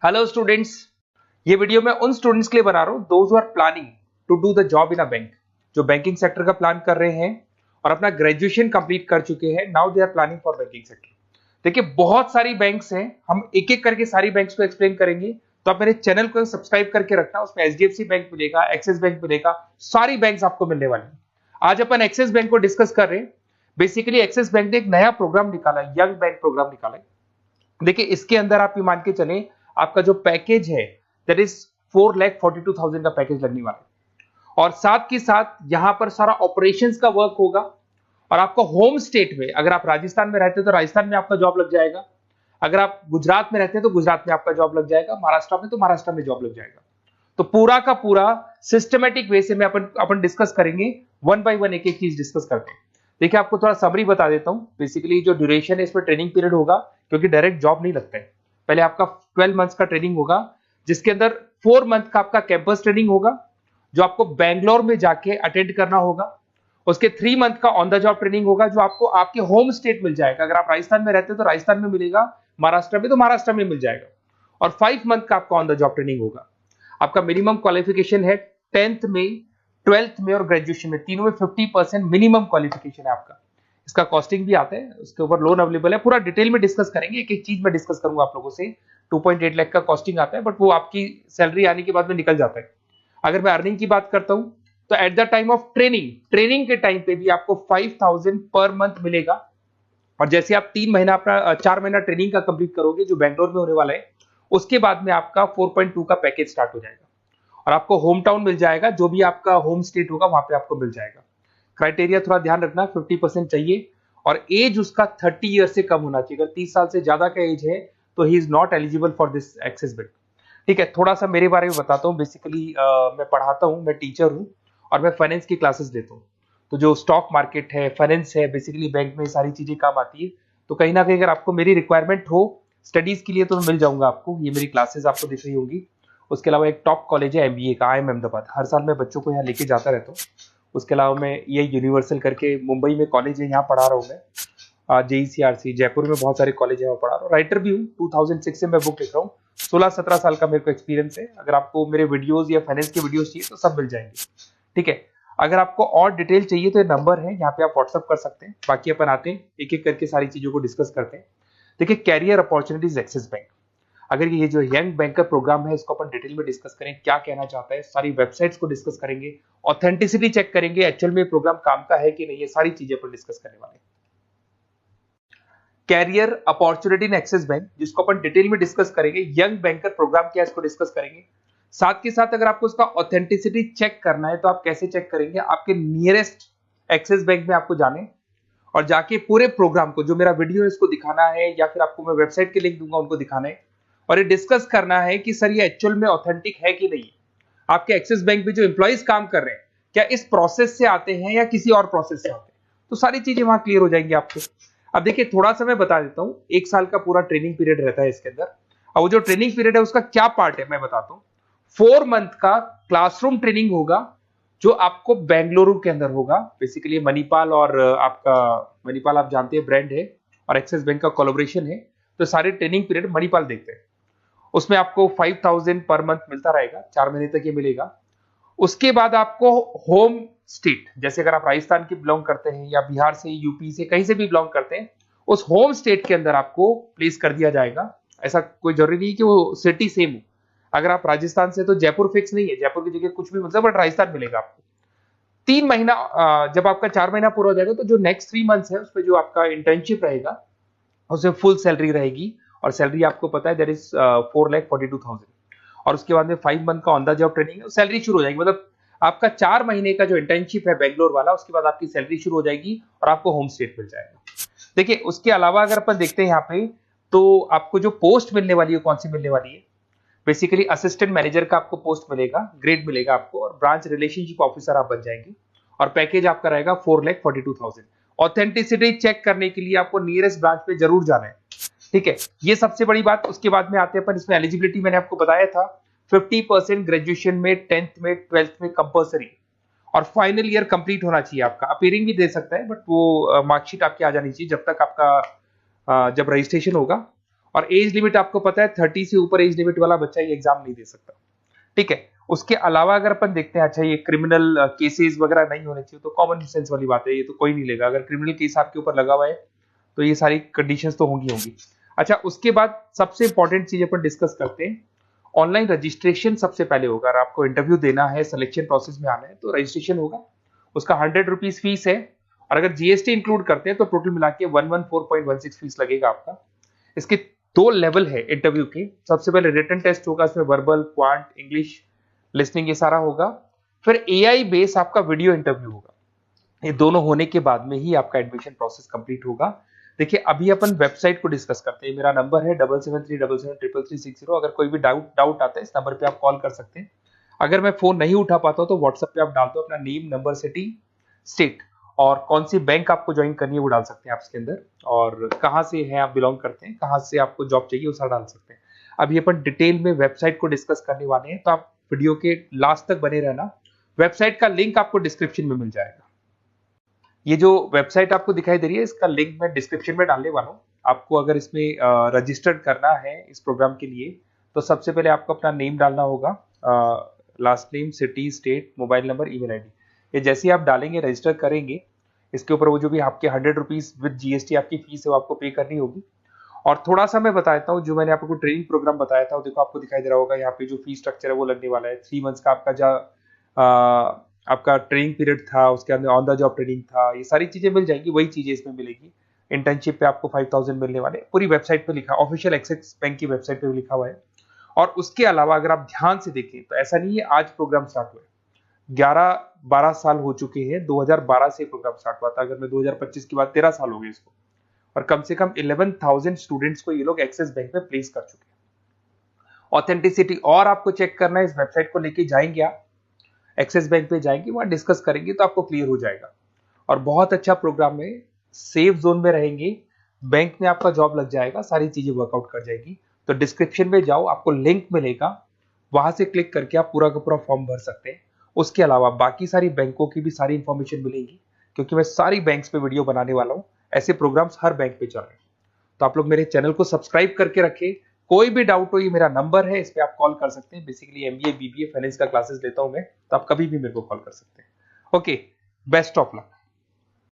Hello students, ये video मैं उन स्टूडेंट्स के लिए बना रहा हूँ those who are planning to do the job in a bank, जो बैंकिंग सेक्टर का प्लान कर रहे हैं और अपना ग्रेजुएशन कंप्लीट कर चुके हैं। Now they are planning for banking sector. देखिए, बहुत सारी बैंक्स हैं, हम एक एक करके सारी बैंक्स को एक्सप्लेन करेंगे, तो आप मेरे चैनल को सब्सक्राइब करके रखना। उसमें एचडीएफसी बैंक मिलेगा, एक्सिस बैंक मिलेगा, सारी बैंक्स आपको मिलने वाली है। आज अपन एक्सिस बैंक को डिस्कस कर रहे हैं। बेसिकली एक्सिस बैंक ने एक नया प्रोग्राम निकाला है, यंग बैंक प्रोग्राम निकाला है। देखिए, इसके अंदर आप ये मान के चलें, आपका जो पैकेज है दैट इज 4,42,000 का पैकेज लगने वाला है, और साथ के साथ यहां पर सारा ऑपरेशंस का वर्क होगा। और आपका होम स्टेट में, अगर आप राजस्थान में रहते हैं तो राजस्थान में आपका जॉब लग जाएगा, अगर आप गुजरात में रहते हैं तो गुजरात में आपका जॉब लग जाएगा, महाराष्ट्र में तो महाराष्ट्र में जॉब लग जाएगा। तो पूरा का पूरा सिस्टमेटिक वे से में अपन डिस्कस करेंगे, वन बाय वन एक एक चीज डिस्कस करते हैं। देखिए, आपको थोड़ा समरी बता देता हूं। बेसिकली जो ड्यूरेशन है, इसमें ट्रेनिंग पीरियड होगा, क्योंकि डायरेक्ट जॉब नहीं लगता है। पहले आपका 12 मंथ्स का ट्रेनिंग होगा, जिसके अंदर 4 मंथ का आपका कैंपस ट्रेनिंग होगा, जो आपको बैंगलोर में जाके अटेंड करना होगा। उसके 3 मंथ का ऑन द जॉब ट्रेनिंग होगा, जो आपको आपके होम स्टेट मिल जाएगा। अगर आप राजस्थान में रहते हो तो राजस्थान में मिलेगा, महाराष्ट्र में तो महाराष्ट्र में मिल जाएगा। और 5 मंथ का आपका ऑन द जॉब ट्रेनिंग होगा। आपका मिनिमम क्वालिफिकेशन है 10th में, 12th में और ग्रेजुएशन में, तीनों में 50% मिनिमम क्वालिफिकेशन है आपका। इसका कॉस्टिंग भी आता है, उसके ऊपर लोन अवेलेबल है। पूरा डिटेल में डिस्कस करेंगे, एक एक चीज में डिस्कस करूंगा आप लोगों से। 2.8 लाख का कॉस्टिंग आता है, बट वो आपकी सैलरी आने के बाद में निकल जाता है। अगर मैं अर्निंग की बात करता हूं, तो at the time of training के टाइम पे भी आपको 5,000 पर मंथ मिलेगा। और जैसे आप 3 महीना अपना 4 महीना ट्रेनिंग का कंप्लीट करोगे, जो बैंगलोर में होने वाला है, उसके बाद में आपका 4.2 का पैकेज स्टार्ट हो जाएगा। और आपको होम टाउन मिल जाएगा, जो भी आपका होम स्टेट होगा वहां पे आपको मिल जाएगा। क्राइटेरिया थोड़ा ध्यान रखना, 50% चाहिए, और एज उसका 30 ईयर से कम होना चाहिए। अगर 30 साल से ज्यादा का एज है तो he is not eligible for this Axis Bank. ठीक है, थोड़ा सा मेरे बारे में बताता हूँ। बेसिकली मैं पढ़ाता हूँ, मैं टीचर हूँ, और मैं फाइनेंस की क्लासेस देता हूँ। तो जो स्टॉक मार्केट है, फाइनेंस है, बेसिकली बैंक में सारी चीजें काम आती है। तो कहीं ना कहीं अगर आपको मेरी रिक्वायरमेंट हो स्टडीज के लिए, तो मैं मिल जाऊंगा आपको। ये मेरी क्लासेस आपको दिख रही होंगी। उसके अलावा एक टॉप कॉलेज है एमबीए का, IIM अहमदाबाद। हर साल मैं बच्चों को यहाँ लेके जाता रहता हूँ। उसके अलावा मैं ये यूनिवर्सल करके मुंबई में कॉलेज है, यहाँ पढ़ा रहा हूँ मैं। JECRC जयपुर में बहुत सारे कॉलेज है, वहाँ पढ़ा रहा हूँ। राइटर भी हूँ, 2006 से मैं बुक लिख रहा हूँ। 16-17 साल का मेरे को एक्सपीरियंस है। अगर आपको मेरे वीडियोस या फाइनेंस के वीडियोस चाहिए तो सब मिल जाएंगे। ठीक है, अगर आपको और डिटेल चाहिए तो ये नंबर है, यहाँ पे आप व्हाट्सअप कर सकते हैं। बाकी अपन आते हैं एक एक करके सारी चीजों को डिस्कस करते हैं। देखिए, कैरियर अपॉर्चुनिटीज एक्सिस बैंक। अगर ये जो यंग बैंक का प्रोग्राम है, इसको अपन डिटेल में डिस्कस करें, क्या कहना चाहता है, सारी वेबसाइट्स को डिस्कस करेंगे, ऑथेंटिसिटी चेक करेंगे, एक्चुअल में प्रोग्राम काम का है कि नहीं, ये सारी चीजें अपन डिस्कस करने वाले हैं। Career opportunity in Axis Bank, जिसको अपन डिटेल में डिस्कस करेंगे। यंग बैंकर प्रोग्राम क्या है, इसको डिस्कस करेंगे। साथ के साथ अगर आपको इसका ऑथेंटिसिटी चेक करना है, तो आप कैसे चेक करेंगे? आपके नियरेस्ट एक्सिस बैंक में आपको जाने और जाके पूरे प्रोग्राम को, जो मेरा वीडियो है, इसको दिखाना है, या फिर आपको मैं वेबसाइट के लिंक दूंगा, उनको दिखाना है। और ये डिस्कस करना है कि सर ये एक्चुअल में ऑथेंटिक है कि नहीं। आपके एक्सिस बैंक में जो एम्प्लॉइज काम कर रहे हैं, क्या इस प्रोसेस से आते हैं या किसी और प्रोसेस से आते हैं, तो सारी चीजें वहां क्लियर हो जाएंगी आपको। अब देखिए, थोड़ा सा मैं बता देता हूँ। 1 साल का पूरा ट्रेनिंग पीरियड रहता है इसके अंदर। और वो जो ट्रेनिंग पीरियड है, उसका क्या पार्ट है मैं बताता हूँ। 4 मंथ का क्लासरूम ट्रेनिंग होगा, जो आपको बेंगलुरु के अंदर होगा। बेसिकली मणिपाल, और आपका मणिपाल आप जानते हैं ब्रांड है, और एक्सिस बैंक का कोलैबोरेशन है। तो सारे ट्रेनिंग पीरियड मणिपाल देखते हैं। उसमें आपको 5,000 पर मंथ मिलता रहेगा, 4 महीने तक ये मिलेगा। उसके बाद आपको होम स्टेट, जैसे अगर आप राजस्थान के बिलोंग करते हैं, या बिहार से, यूपी से, कहीं से भी बिलोंग करते हैं, उस होम स्टेट के अंदर आपको प्लेस कर दिया जाएगा। ऐसा कोई जरूरी नहीं कि वो सिटी सेम हो। अगर आप राजस्थान से, तो जयपुर फिक्स नहीं है, जयपुर की जगह कुछ भी मिलता है, बट राजस्थान मिलेगा आपको। 3 महीना, जब आपका 4 महीना पूरा हो जाएगा, तो जो नेक्स्ट 3 मंथ्स है, उसमें जो आपका इंटर्नशिप रहेगा, उसमें फुल सैलरी रहेगी। और सैलरी आपको पता है दैट इज 4,42,000। और उसके बाद में 5 मंथ का ऑन द जॉब ट्रेनिंग है, सैलरी शुरू हो जाएगी। मतलब आपका 4 महीने का जो इंटर्नशिप है बेंगलोर वाला, उसके बाद आपकी सैलरी शुरू हो जाएगी और आपको होम स्टेट मिल जाएगा। देखिए, उसके अलावा अगर अपन देखते हैं यहाँ पे, तो आपको जो पोस्ट मिलने वाली है, कौन सी मिलने वाली है? बेसिकली असिस्टेंट मैनेजर का आपको पोस्ट मिलेगा, ग्रेड मिलेगा आपको, और ब्रांच रिलेशनशिप ऑफिसर आप बन जाएंगे। और पैकेज आपका रहेगा 4,42,000। ऑथेंटिसिटी चेक करने के लिए आपको नियरेस्ट ब्रांच पे जरूर जाना है। ठीक है, ये सबसे बड़ी बात। उसके बाद में आते हैं अपन, इसमें एलिजिबिलिटी मैंने आपको बताया था, 50% ग्रेजुएशन में, 10th में, 12th में कंपल्सरी, और फाइनल ईयर कंप्लीट होना चाहिए आपका। अपीयरिंग भी दे सकता है, बट वो मार्कशीट आपकी आ जानी चाहिए जब तक आपका जब रजिस्ट्रेशन होगा। और एज लिमिट आपको पता है 30 से ऊपर एज लिमिट वाला बच्चा ये एग्जाम नहीं दे सकता, ठीक है। उसके अलावा अगर अपन देखते हैं, अच्छा ये क्रिमिनल केसेस वगैरह नहीं होने चाहिए, तो कॉमन सेंस वाली बात है, ये तो कोई नहीं लेगा। अगर क्रिमिनल केस आपके ऊपर लगा हुआ है तो ये सारी कंडीशंस तो होंगी। अच्छा, उसके बाद सबसे इंपॉर्टेंट चीज अपन डिस्कस करते हैं, ऑनलाइन रजिस्ट्रेशन सबसे पहले होगा। अगर आपको इंटरव्यू देना है, सिलेक्शन प्रोसेस में आना है, तो रजिस्ट्रेशन होगा, उसका 100 रुपीज फीस है, और अगर जीएसटी इंक्लूड करते हैं तो टोटल मिला के 114.16 फीस लगेगा आपका। इसके 2 लेवल है इंटरव्यू के, सबसे पहले रिटन टेस्ट होगा, इसमें वर्बल, क्वांट, इंग्लिश, लिसनिंग ये सारा होगा, फिर एआई बेस आपका वीडियो इंटरव्यू होगा। ये दोनों होने के बाद में ही आपका एडमिशन प्रोसेस कंप्लीट होगा। देखिए अभी अपन वेबसाइट को डिस्कस करते हैं। मेरा नंबर है 7737733360। अगर कोई भी डाउट आता है इस नंबर पे आप कॉल कर सकते हैं। अगर मैं फोन नहीं उठा पाता हूं तो व्हाट्सएप पे आप डाल दो अपना नेम, नंबर, सिटी, स्टेट और कौन सी बैंक आपको ज्वाइन करनी है वो डाल सकते हैं आप इसके अंदर, और कहाँ से है आप बिलोंग करते हैं, कहाँ से आपको जॉब चाहिए वो सारा डाल सकते हैं। अभी अपन डिटेल में वेबसाइट को डिस्कस करने वाले हैं, तो आप वीडियो के लास्ट तक बने रहना। वेबसाइट का लिंक आपको डिस्क्रिप्शन में मिल जाएगा। ये जो वेबसाइट आपको दिखाई दे रही है इसका लिंक मैं डिस्क्रिप्शन में डालने वाला हूँ। आपको अगर इसमें रजिस्टर्ड करना है इस प्रोग्राम के लिए, तो सबसे पहले आपको अपना नेम डालना होगा, last name, city, state, mobile number, email ID. ये जैसे ही आप डालेंगे, रजिस्टर करेंगे, इसके ऊपर वो जो भी आपके 100 रुपीज विद जीएसटी आपकी फीस है वो आपको पे करनी होगी। और थोड़ा सा मैं बताता हूँ, जो मैंने आपको ट्रेनिंग प्रोग्राम बताया था, वो देखो आपको दिखाई दे रहा होगा यहाँ पे जो फीस स्ट्रक्चर है वो लगने वाला है। 3 मंथ्स का आपका ट्रेनिंग पीरियड था, उसके अंदर ऑन द जॉब ट्रेनिंग था, ये सारी चीजें मिल जाएंगी, वही चीजें इसमें मिलेगी। इंटर्नशिप पे आपको 5000 मिलने वाले, पूरी वेबसाइट पे लिखा, ऑफिशियल एक्सिस बैंक की वेबसाइट पे लिखा हुआ है। और उसके अलावा अगर आप ध्यान से देखें तो ऐसा नहीं है आज प्रोग्राम स्टार्ट हुआ है, 11-12 साल हो चुके हैं। 2012 से प्रोग्राम स्टार्ट हुआ था, अगर मैं 2025 की बात, 13 साल हो गए इसको, और कम से कम 11,000 स्टूडेंट्स को ये लोग एक्सिस बैंक में प्लेस कर चुके हैं। ऑथेंटिसिटी और आपको चेक करना है, इस वेबसाइट को लेके जाएंगे आप, एक्सिस बैंक पे जाएंगे, वहां डिस्कस करेंगे तो आपको क्लियर हो जाएगा। और बहुत अच्छा प्रोग्राम है, सेफ जोन में रहेंगे, बैंक में आपका जॉब लग जाएगा, सारी चीजें वर्कआउट कर जाएगी। तो डिस्क्रिप्शन में जाओ, आपको लिंक मिलेगा, वहां से क्लिक करके आप पूरा का पूरा फॉर्म भर सकते हैं। उसके अलावा बाकी सारी बैंकों की भी सारी इंफॉर्मेशन मिलेगी, क्योंकि मैं सारी बैंक्स पे वीडियो बनाने वाला हूं, ऐसे प्रोग्राम्स हर बैंक पे चल रहे हैं। तो आप लोग मेरे चैनल को सब्सक्राइब करके रखें। कोई भी डाउट हो, ये मेरा नंबर है, इस पे आप कॉल कर सकते हैं। बेसिकली एमबीए, बीबीए, फाइनेंस का क्लासेस लेता हूं मैं, तो आप कभी भी मेरे को कॉल कर सकते हैं। Okay, best of luck.